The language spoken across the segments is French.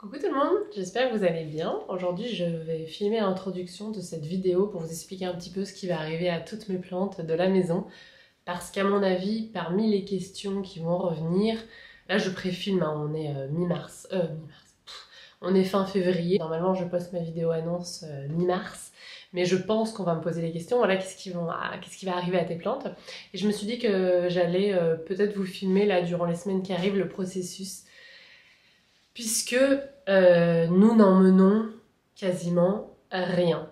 Coucou tout le monde, j'espère que vous allez bien. Aujourd'hui je vais filmer l'introduction de cette vidéo pour vous expliquer un petit peu ce qui va arriver à toutes mes plantes de la maison. Parce qu'à mon avis, parmi les questions qui vont revenir, là je préfilme, hein, on est mi-mars, on est fin février. Normalement je poste ma vidéo annonce mi-mars, mais je pense qu'on va me poser les questions, voilà, qu'est-ce qui va arriver à tes plantes. Et je me suis dit que j'allais peut-être vous filmer là durant les semaines qui arrivent le processus, puisque nous n'en menons quasiment rien.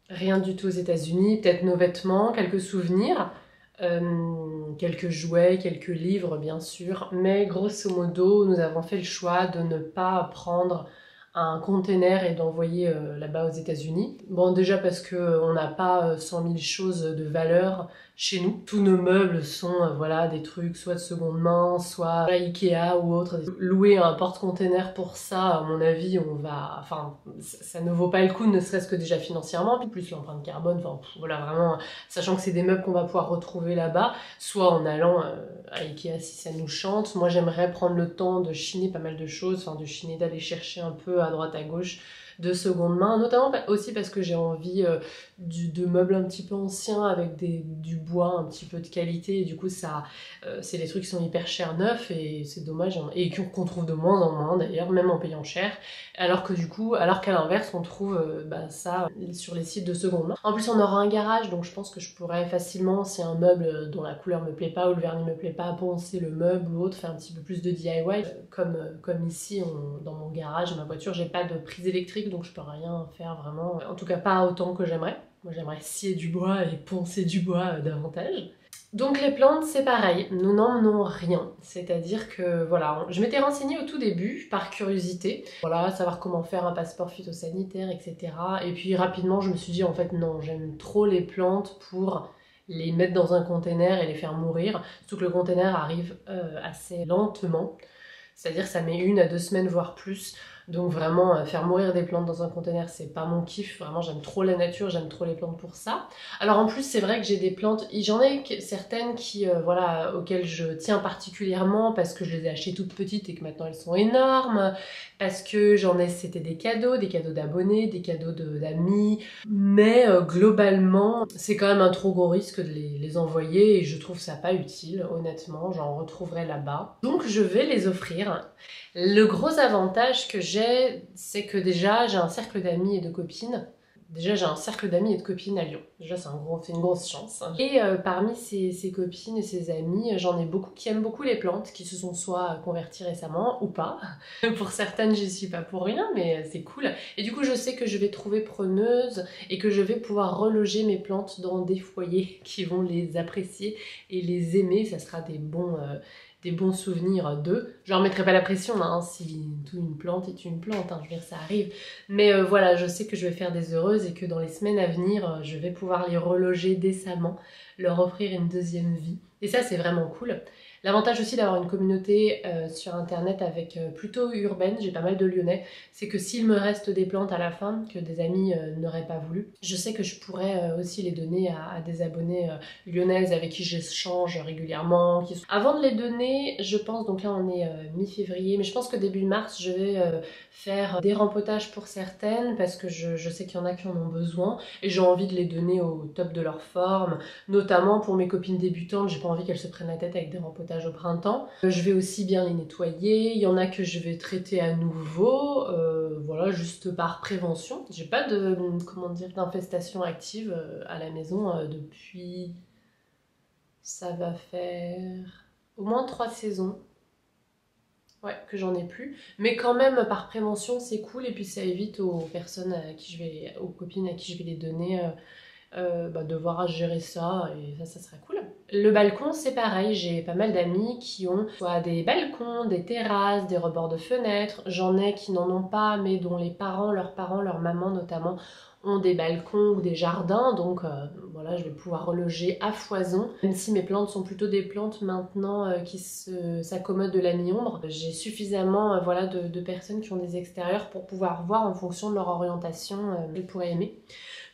Rien du tout aux États-Unis, peut-être nos vêtements, quelques souvenirs, quelques jouets, quelques livres bien sûr, mais grosso modo, nous avons fait le choix de ne pas prendre un container et d'envoyer là-bas aux États-Unis. Bon, déjà parce qu'on n'a pas 100 000 choses de valeur chez nous. Tous nos meubles sont voilà, des trucs soit de seconde main, soit Ikea ou autre. Louer un porte-container pour ça, à mon avis, enfin, ça ne vaut pas le coup, ne serait-ce que déjà financièrement, puis plus l'empreinte carbone, enfin, voilà, vraiment, sachant que c'est des meubles qu'on va pouvoir retrouver là-bas, soit en allant à Ikea si ça nous chante. Moi, j'aimerais prendre le temps de chiner pas mal de choses, enfin, de chiner, d'aller chercher un peu à droite à gauche de seconde main, notamment aussi parce que j'ai envie de meubles un petit peu anciens avec du bois un petit peu de qualité, et du coup ça c'est des trucs qui sont hyper chers neufs et c'est dommage, et qu'on trouve de moins en moins d'ailleurs, même en payant cher, alors qu'à l'inverse on trouve ça sur les sites de seconde main. En plus on aura un garage, donc je pense que je pourrais facilement, si un meuble dont la couleur me plaît pas ou le vernis me plaît pas, poncer le meuble ou autre, faire un petit peu plus de DIY, comme ici dans mon garage, ma voiture, j'ai pas de prise électrique, donc je peux rien faire vraiment, en tout cas pas autant que j'aimerais. Moi j'aimerais scier du bois et poncer du bois davantage. Donc les plantes c'est pareil, nous n'en menons rien, c'est-à-dire que voilà, je m'étais renseignée au tout début par curiosité, voilà, savoir comment faire un passeport phytosanitaire, etc. Et puis rapidement je me suis dit en fait non, j'aime trop les plantes pour les mettre dans un container et les faire mourir, surtout que le container arrive assez lentement. C'est-à-dire ça met 1 à 2 semaines voire plus, donc vraiment faire mourir des plantes dans un container c'est pas mon kiff, vraiment j'aime trop la nature, j'aime trop les plantes pour ça. Alors en plus c'est vrai que j'ai des plantes, j'en ai certaines qui voilà, auxquelles je tiens particulièrement parce que je les ai achetées toutes petites et que maintenant elles sont énormes, parce que c'était des cadeaux d'abonnés, des cadeaux d'amis, mais globalement c'est quand même un trop gros risque de les envoyer et je trouve ça pas utile, honnêtement, j'en retrouverai là-bas. Donc je vais les offrir. Le gros avantage que j'ai, c'est que déjà j'ai un cercle d'amis et de copines. Déjà j'ai un cercle d'amis et de copines à Lyon. Déjà c'est une grosse chance. Et parmi ces copines et ces amis, j'en ai beaucoup qui aiment beaucoup les plantes, qui se sont soit converties récemment ou pas. Pour certaines j'y suis pas pour rien, mais c'est cool. Et du coup je sais que je vais trouver preneuse et que je vais pouvoir reloger mes plantes dans des foyers qui vont les apprécier et les aimer. Ça sera des bons souvenirs d'eux. Je leur mettrai pas la pression, hein, si une plante est une plante, hein, je veux dire, ça arrive. Mais voilà, je sais que je vais faire des heureuses et que dans les semaines à venir, je vais pouvoir les reloger décemment, leur offrir une deuxième vie. Et ça, c'est vraiment cool. L'avantage aussi d'avoir une communauté sur internet plutôt urbaine, j'ai pas mal de Lyonnais, c'est que s'il me reste des plantes à la fin, que des amis n'auraient pas voulu, je sais que je pourrais aussi les donner à des abonnés lyonnaises avec qui j'échange régulièrement. Avant de les donner, je pense, donc là on est mi-février, mais je pense que début mars, je vais faire des rempotages pour certaines, parce que je sais qu'il y en a qui en ont besoin, et j'ai envie de les donner au top de leur forme, notamment pour mes copines débutantes, j'ai pas envie qu'elles se prennent la tête avec des rempotages au printemps. Je vais aussi bien les nettoyer, il y en a que je vais traiter à nouveau, voilà, juste par prévention. J'ai pas d'infestation active à la maison depuis... ça va faire au moins 3 saisons. Ouais, que j'en ai plus. Mais quand même, par prévention, c'est cool, et puis ça évite aux personnes aux copines à qui je vais les donner, devoir à gérer ça, et ça serait cool. Le balcon c'est pareil, j'ai pas mal d'amis qui ont soit des balcons, des terrasses, des rebords de fenêtres, j'en ai qui n'en ont pas mais dont leurs parents, leur maman notamment ont des balcons ou des jardins, donc voilà, je vais pouvoir reloger à foison. Même si mes plantes sont plutôt des plantes maintenant qui s'accommodent de la mi-ombre, j'ai suffisamment voilà, de personnes qui ont des extérieurs pour pouvoir voir en fonction de leur orientation qu'elles pourraient aimer.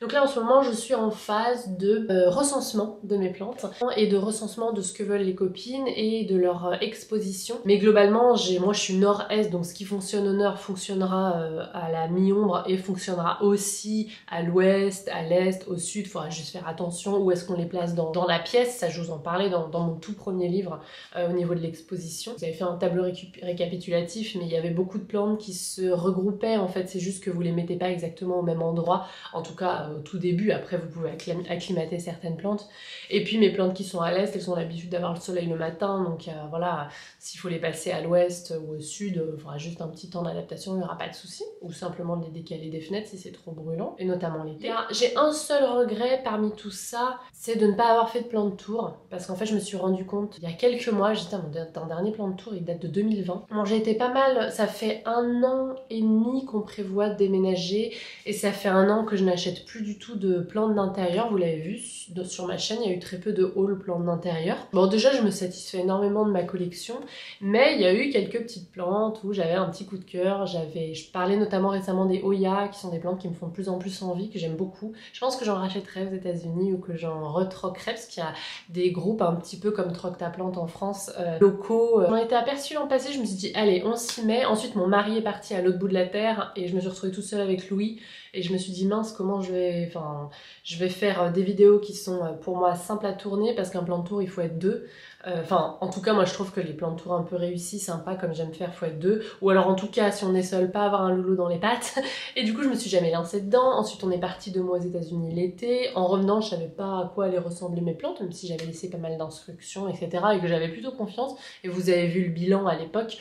Donc là en ce moment je suis en phase de recensement de mes plantes et de recensement de ce que veulent les copines et de leur exposition. Mais globalement moi je suis nord-est, donc ce qui fonctionne au nord fonctionnera à la mi-ombre et fonctionnera aussi à l'ouest, à l'est, au sud. Il faudra juste faire attention où est-ce qu'on les place dans la pièce. Ça je vous en parlais dans mon tout premier livre au niveau de l'exposition. J'avais fait un tableau récapitulatif, mais il y avait beaucoup de plantes qui se regroupaient en fait. C'est juste que vous les mettez pas exactement au même endroit, en tout cas au tout début. Après vous pouvez acclimater certaines plantes. Et puis mes plantes qui sont à l'est, elles ont l'habitude d'avoir le soleil le matin, donc voilà, s'il faut les passer à l'ouest ou au sud, il faudra juste un petit temps d'adaptation, il n'y aura pas de souci. Ou simplement les décaler des fenêtres si c'est trop brûlant, et notamment l'été. J'ai un seul regret parmi tout ça, c'est de ne pas avoir fait de plan de tour, parce qu'en fait je me suis rendu compte il y a quelques mois, j'étais mon dernier plan de tour, il date de 2020. Bon, j'ai été pas mal, ça fait 1 an et demi qu'on prévoit de déménager, et ça fait 1 an que je n'achète plus du tout de plantes d'intérieur. Vous l'avez vu sur ma chaîne, il y a eu très peu de haul plantes d'intérieur. Bon, déjà je me satisfais énormément de ma collection, mais il y a eu quelques petites plantes où j'avais un petit coup de cœur. Je parlais notamment récemment des Hoya, qui sont des plantes qui me font de plus en plus envie, que j'aime beaucoup. Je pense que j'en rachèterai aux États-Unis ou que j'en retroquerai, parce qu'il y a des groupes un petit peu comme Troque ta plante en France, locaux. J'en ai été aperçue l'an passé, je me suis dit allez on s'y met. Ensuite mon mari est parti à l'autre bout de la terre et je me suis retrouvée toute seule avec Louis, et je me suis dit mince, comment je vais faire des vidéos qui sont pour moi simples à tourner, parce qu'un plan de tour il faut être 2. Enfin, en tout cas, moi je trouve que les plans de tour un peu réussis, sympas comme j'aime faire, faut être 2. Ou alors en tout cas, si on est seul, pas avoir un loulou dans les pattes. Et du coup, je me suis jamais lancée dedans. Ensuite, on est parti 2 mois aux États-Unis l'été. En revenant, je savais pas à quoi allaient ressembler mes plantes, même si j'avais laissé pas mal d'instructions, etc. Et que j'avais plutôt confiance. Et vous avez vu le bilan à l'époque.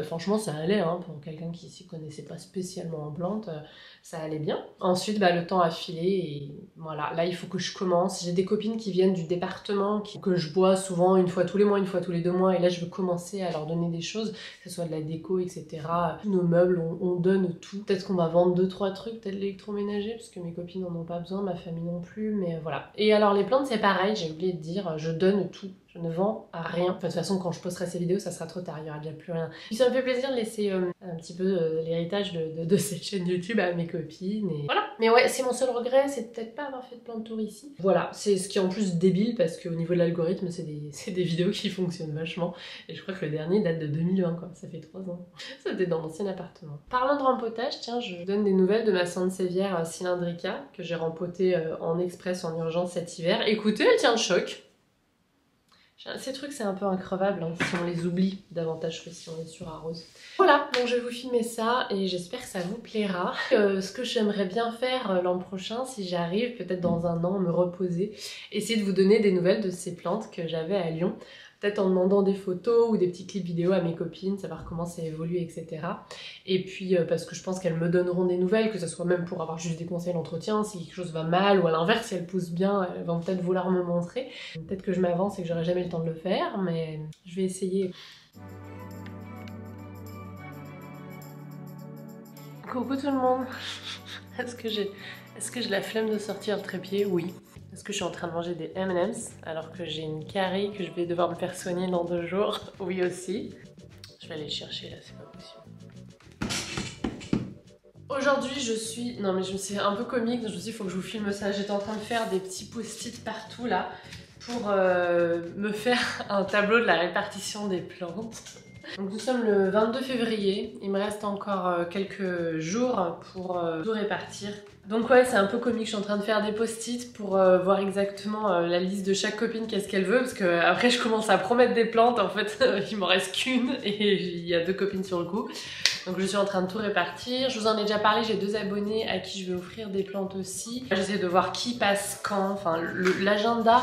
Franchement, ça allait, hein, pour quelqu'un qui s'y connaissait pas spécialement en plantes. Ça allait bien. Ensuite, le temps a filé et voilà, là il faut que je commence. J'ai des copines qui viennent du département que je vois souvent 1 fois tous les mois, 1 fois tous les 2 mois, et là je veux commencer à leur donner des choses, que ce soit de la déco, etc. Tous nos meubles, on donne tout. Peut-être qu'on va vendre 2-3 trucs, peut-être l'électroménager, parce que mes copines n'en ont pas besoin, ma famille non plus, mais voilà. Et alors les plantes c'est pareil, j'ai oublié de dire, je donne tout. Je ne vends à rien. Enfin, de toute façon, quand je posterai ces vidéos, ça sera trop tard, il n'y aura déjà plus rien. Puis ça me fait plaisir de laisser un petit peu l'héritage de cette chaîne YouTube à mes copines. Et voilà. Mais ouais, c'est mon seul regret, c'est peut-être pas avoir fait de plan de tour ici. Voilà, c'est ce qui est en plus débile, parce qu'au niveau de l'algorithme, c'est des vidéos qui fonctionnent vachement. Et je crois que le dernier date de 2020, quoi. Ça fait 3 ans. C'était dans l'ancien appartement. Parlant de rempotage, tiens, je vous donne des nouvelles de ma Sansevieria cylindrica, que j'ai rempotée en express, en urgence cet hiver. Écoutez, elle tient le choc. Ces trucs c'est un peu increvable hein, si on les oublie davantage que si on les surarrose. Voilà, donc je vais vous filmer ça et j'espère que ça vous plaira. Ce que j'aimerais bien faire l'an prochain, si j'arrive, peut-être dans 1 an, me reposer, essayer de vous donner des nouvelles de ces plantes que j'avais à Lyon. Peut-être en demandant des photos ou des petits clips vidéo à mes copines, savoir comment ça évolue, etc. Et puis parce que je pense qu'elles me donneront des nouvelles, que ce soit même pour avoir juste des conseils d'entretien, si quelque chose va mal, ou à l'inverse, si elles poussent bien, elles vont peut-être vouloir me montrer. Peut-être que je m'avance et que j'aurai jamais le temps de le faire, mais je vais essayer. Coucou tout le monde. Est-ce que j'ai la flemme de sortir le trépied? Oui. Est-ce que je suis en train de manger des M&M's alors que j'ai une carie que je vais devoir me faire soigner dans 2 jours? Oui aussi. Je vais aller le chercher là, c'est pas possible. Aujourd'hui je suis... Non mais c'est un peu comique, je me suis dit il faut que je vous filme ça. J'étais en train de faire des petits post-it partout là pour me faire un tableau de la répartition des plantes. Donc nous sommes le 22 février, il me reste encore quelques jours pour tout répartir. Donc ouais, c'est un peu comique, je suis en train de faire des post-it pour voir exactement la liste de chaque copine, qu'est-ce qu'elle veut, parce que après je commence à promettre des plantes, en fait il m'en reste qu'une et il y a 2 copines sur le coup. Donc je suis en train de tout répartir, je vous en ai déjà parlé, j'ai 2 abonnés à qui je vais offrir des plantes aussi. J'essaie de voir qui passe quand, enfin l'agenda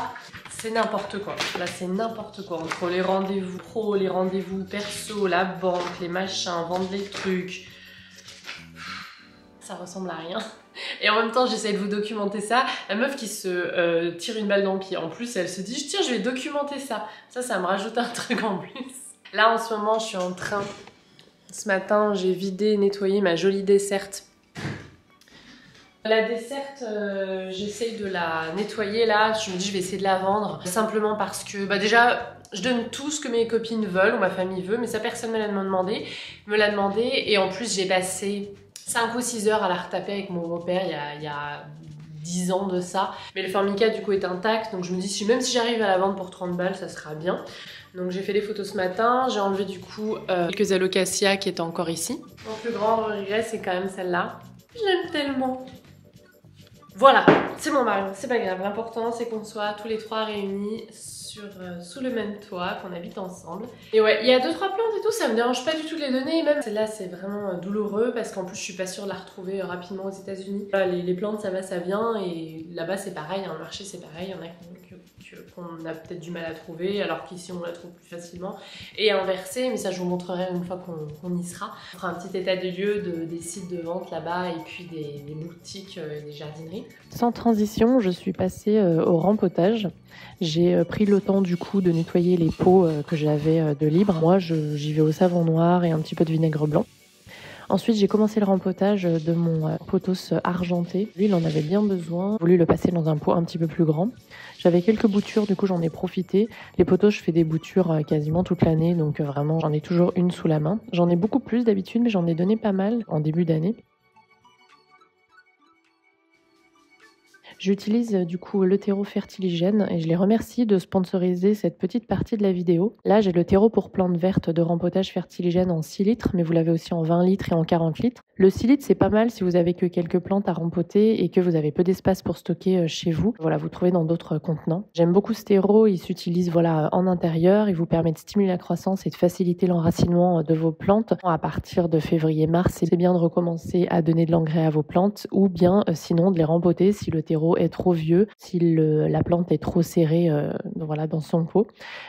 c'est n'importe quoi. Là c'est n'importe quoi, entre les rendez-vous pro, les rendez-vous perso, la banque, les machins, vendre les trucs. Ça ressemble à rien. Et en même temps j'essaie de vous documenter ça. La meuf qui se tire une balle dans le pied, en plus elle se dit tiens je vais documenter ça. Ça me rajoute un truc en plus. Là en ce moment je suis en train... Ce matin j'ai vidé et nettoyé ma jolie desserte. La desserte, j'essaye de la nettoyer là, je me dis je vais essayer de la vendre. Simplement parce que déjà je donne tout ce que mes copines veulent ou ma famille veut, mais ça personne me l'a demandé. Et en plus j'ai passé 5 ou 6 heures à la retaper avec mon beau-père il y a 10 ans de ça. Mais le formica du coup est intact, donc je me dis même si j'arrive à la vendre pour 30 balles, ça sera bien. Donc j'ai fait des photos ce matin, j'ai enlevé du coup quelques alocasias qui étaient encore ici. Mon plus grand regret c'est quand même celle-là. Je l'aime tellement. Voilà, c'est mon mari, c'est pas grave. L'important c'est qu'on soit tous les trois réunis sous le même toit, qu'on habite ensemble. Et ouais, il y a 2-3 plantes et tout, ça me dérange pas du tout de les donner. Même celle-là, c'est vraiment douloureux parce qu'en plus, je suis pas sûre de la retrouver rapidement aux États-Unis. Les plantes, ça va, ça vient. Et là-bas, c'est pareil, hein, le marché, c'est pareil. Il y en a qu'on a peut-être du mal à trouver, alors qu'ici, on la trouve plus facilement. Et inversé, mais ça, je vous montrerai une fois qu'on y sera. On fera un petit état des lieux des sites de vente là-bas et puis des boutiques et des jardineries. Sans transition, je suis passée au rempotage. J'ai pris le temps du coup de nettoyer les pots que j'avais de libre. Moi, j'y vais au savon noir et un petit peu de vinaigre blanc. Ensuite, j'ai commencé le rempotage de mon pothos argenté. Lui, il en avait bien besoin. J'ai voulu le passer dans un pot un petit peu plus grand. J'avais quelques boutures, du coup, j'en ai profité. Les pothos, je fais des boutures quasiment toute l'année, donc vraiment, j'en ai toujours une sous la main. J'en ai beaucoup plus d'habitude, mais j'en ai donné pas mal en début d'année. J'utilise du coup le terreau fertiligène et je les remercie de sponsoriser cette petite partie de la vidéo. Là, j'ai le terreau pour plantes vertes de rempotage fertiligène en 6 litres, mais vous l'avez aussi en 20 litres et en 40 litres. Le 6 litres, c'est pas mal si vous avez que quelques plantes à rempoter et que vous avez peu d'espace pour stocker chez vous. Voilà, vous trouvez dans d'autres contenants. J'aime beaucoup ce terreau, il s'utilise en intérieur, il vous permet de stimuler la croissance et de faciliter l'enracinement de vos plantes. À partir de février-mars, c'est bien de recommencer à donner de l'engrais à vos plantes ou bien sinon de les rempoter si le terreau est trop vieux, si la plante est trop serrée dans son pot,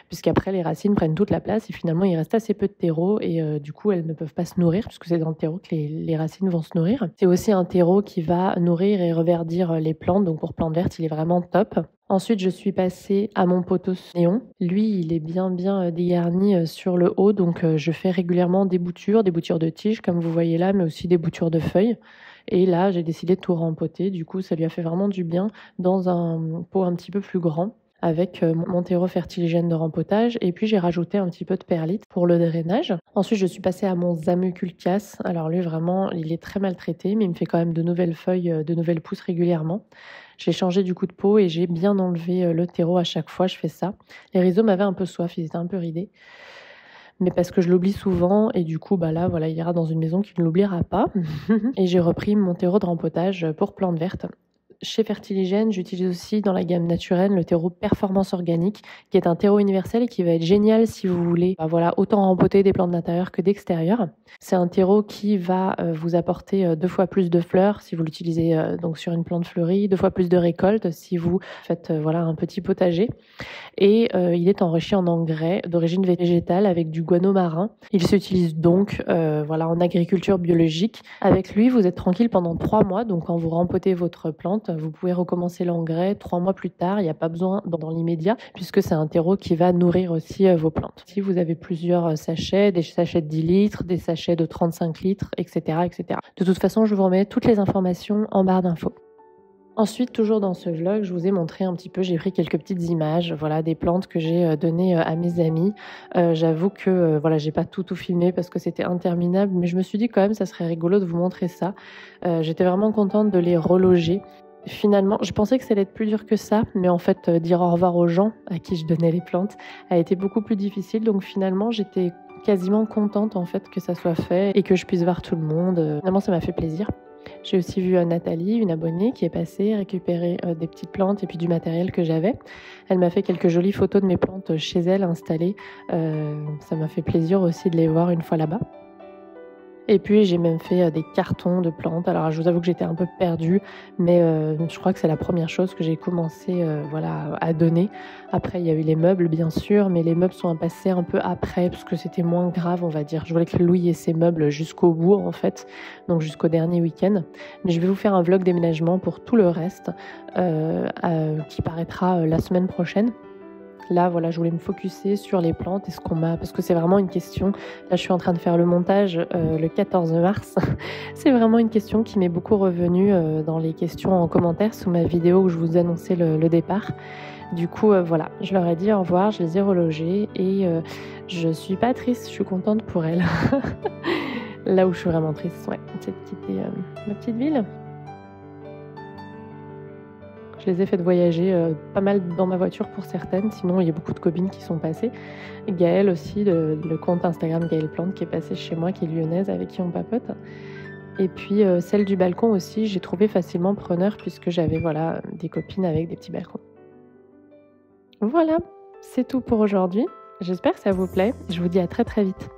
puisqu'après les racines prennent toute la place et finalement il reste assez peu de terreau et du coup elles ne peuvent pas se nourrir puisque c'est dans le terreau que les racines vont se nourrir. C'est aussi un terreau qui va nourrir et reverdir les plantes, donc pour plantes vertes il est vraiment top. Ensuite, je suis passée à mon pothos néon. Lui, il est bien dégarni sur le haut, donc je fais régulièrement des boutures de tiges, comme vous voyez là, mais aussi des boutures de feuilles. Et là, j'ai décidé de tout rempoter. Du coup, ça lui a fait vraiment du bien dans un pot un petit peu plus grand avec mon terreau fertiligène de rempotage. Et puis, j'ai rajouté un petit peu de perlite pour le drainage. Ensuite, je suis passée à mon Zamuculcas. Alors lui, vraiment, il est très maltraité, mais il me fait quand même de nouvelles feuilles, de nouvelles pousses régulièrement. J'ai changé du coup de pot et j'ai bien enlevé le terreau à chaque fois, je fais ça. Les rhizomes avaient un peu soif, ils étaient un peu ridés. Mais parce que je l'oublie souvent et du coup, là, voilà, il ira dans une maison qui ne l'oubliera pas. Et j'ai repris mon terreau de rempotage pour plantes vertes. Chez Fertiligène, j'utilise aussi dans la gamme naturelle le terreau Performance Organique, qui est un terreau universel et qui va être génial si vous voulez autant rempoter des plantes d'intérieur que d'extérieur. C'est un terreau qui va vous apporter 2 fois plus de fleurs si vous l'utilisez donc sur une plante fleurie, 2 fois plus de récoltes si vous faites un petit potager. Et il est enrichi en engrais d'origine végétale avec du guano marin. Il s'utilise donc en agriculture biologique. Avec lui, vous êtes tranquille pendant 3 mois. Donc quand vous rempotez votre plante, vous pouvez recommencer l'engrais 3 mois plus tard. Il n'y a pas besoin dans l'immédiat puisque c'est un terreau qui va nourrir aussi vos plantes. Si vous avez plusieurs sachets, des sachets de 10 litres, des sachets de 35 litres, etc., etc. De toute façon, je vous remets toutes les informations en barre d'infos. Ensuite, toujours dans ce vlog, je vous ai montré un petit peu, j'ai pris quelques petites images, des plantes que j'ai données à mes amis. J'avoue que j'ai pas tout filmé parce que c'était interminable, mais je me suis dit quand même ça serait rigolo de vous montrer ça. J'étais vraiment contente de les reloger. Finalement, je pensais que ça allait être plus dur que ça, mais en fait, dire au revoir aux gens à qui je donnais les plantes a été beaucoup plus difficile. Donc finalement, j'étais quasiment contente en fait que ça soit fait et que je puisse voir tout le monde. Finalement, ça m'a fait plaisir. J'ai aussi vu Nathalie, une abonnée, qui est passée récupérer des petites plantes et puis du matériel que j'avais. Elle m'a fait quelques jolies photos de mes plantes chez elle installées. Ça m'a fait plaisir aussi de les voir une fois là-bas. Et puis j'ai même fait des cartons de plantes. Alors je vous avoue que j'étais un peu perdue, mais je crois que c'est la première chose que j'ai commencé à donner. Après il y a eu les meubles bien sûr, mais les meubles sont passés un peu après parce que c'était moins grave on va dire. Je voulais que Louis ait ses meubles jusqu'au bout en fait, donc jusqu'au dernier week-end. Mais je vais vous faire un vlog déménagement pour tout le reste qui paraîtra la semaine prochaine. Là, je voulais me focuser sur les plantes et ce qu'on m'a... Parce que c'est vraiment une question... Là, je suis en train de faire le montage le 14 mars. C'est vraiment une question qui m'est beaucoup revenue dans les questions en commentaire sous ma vidéo où je vous annonçais le départ. Du coup, je leur ai dit au revoir, je les ai relogés et je suis pas triste, je suis contente pour elles. Là où je suis vraiment triste, cette petite ma petite ville. Je les ai faites voyager pas mal dans ma voiture pour certaines. Sinon, il y a beaucoup de copines qui sont passées. Gaëlle aussi, le compte Instagram Gaëlle Plante qui est passé chez moi, qui est lyonnaise, avec qui on papote. Et puis celle du balcon aussi, j'ai trouvé facilement preneur puisque j'avais des copines avec des petits balcons. Voilà, c'est tout pour aujourd'hui. J'espère que ça vous plaît. Je vous dis à très très vite.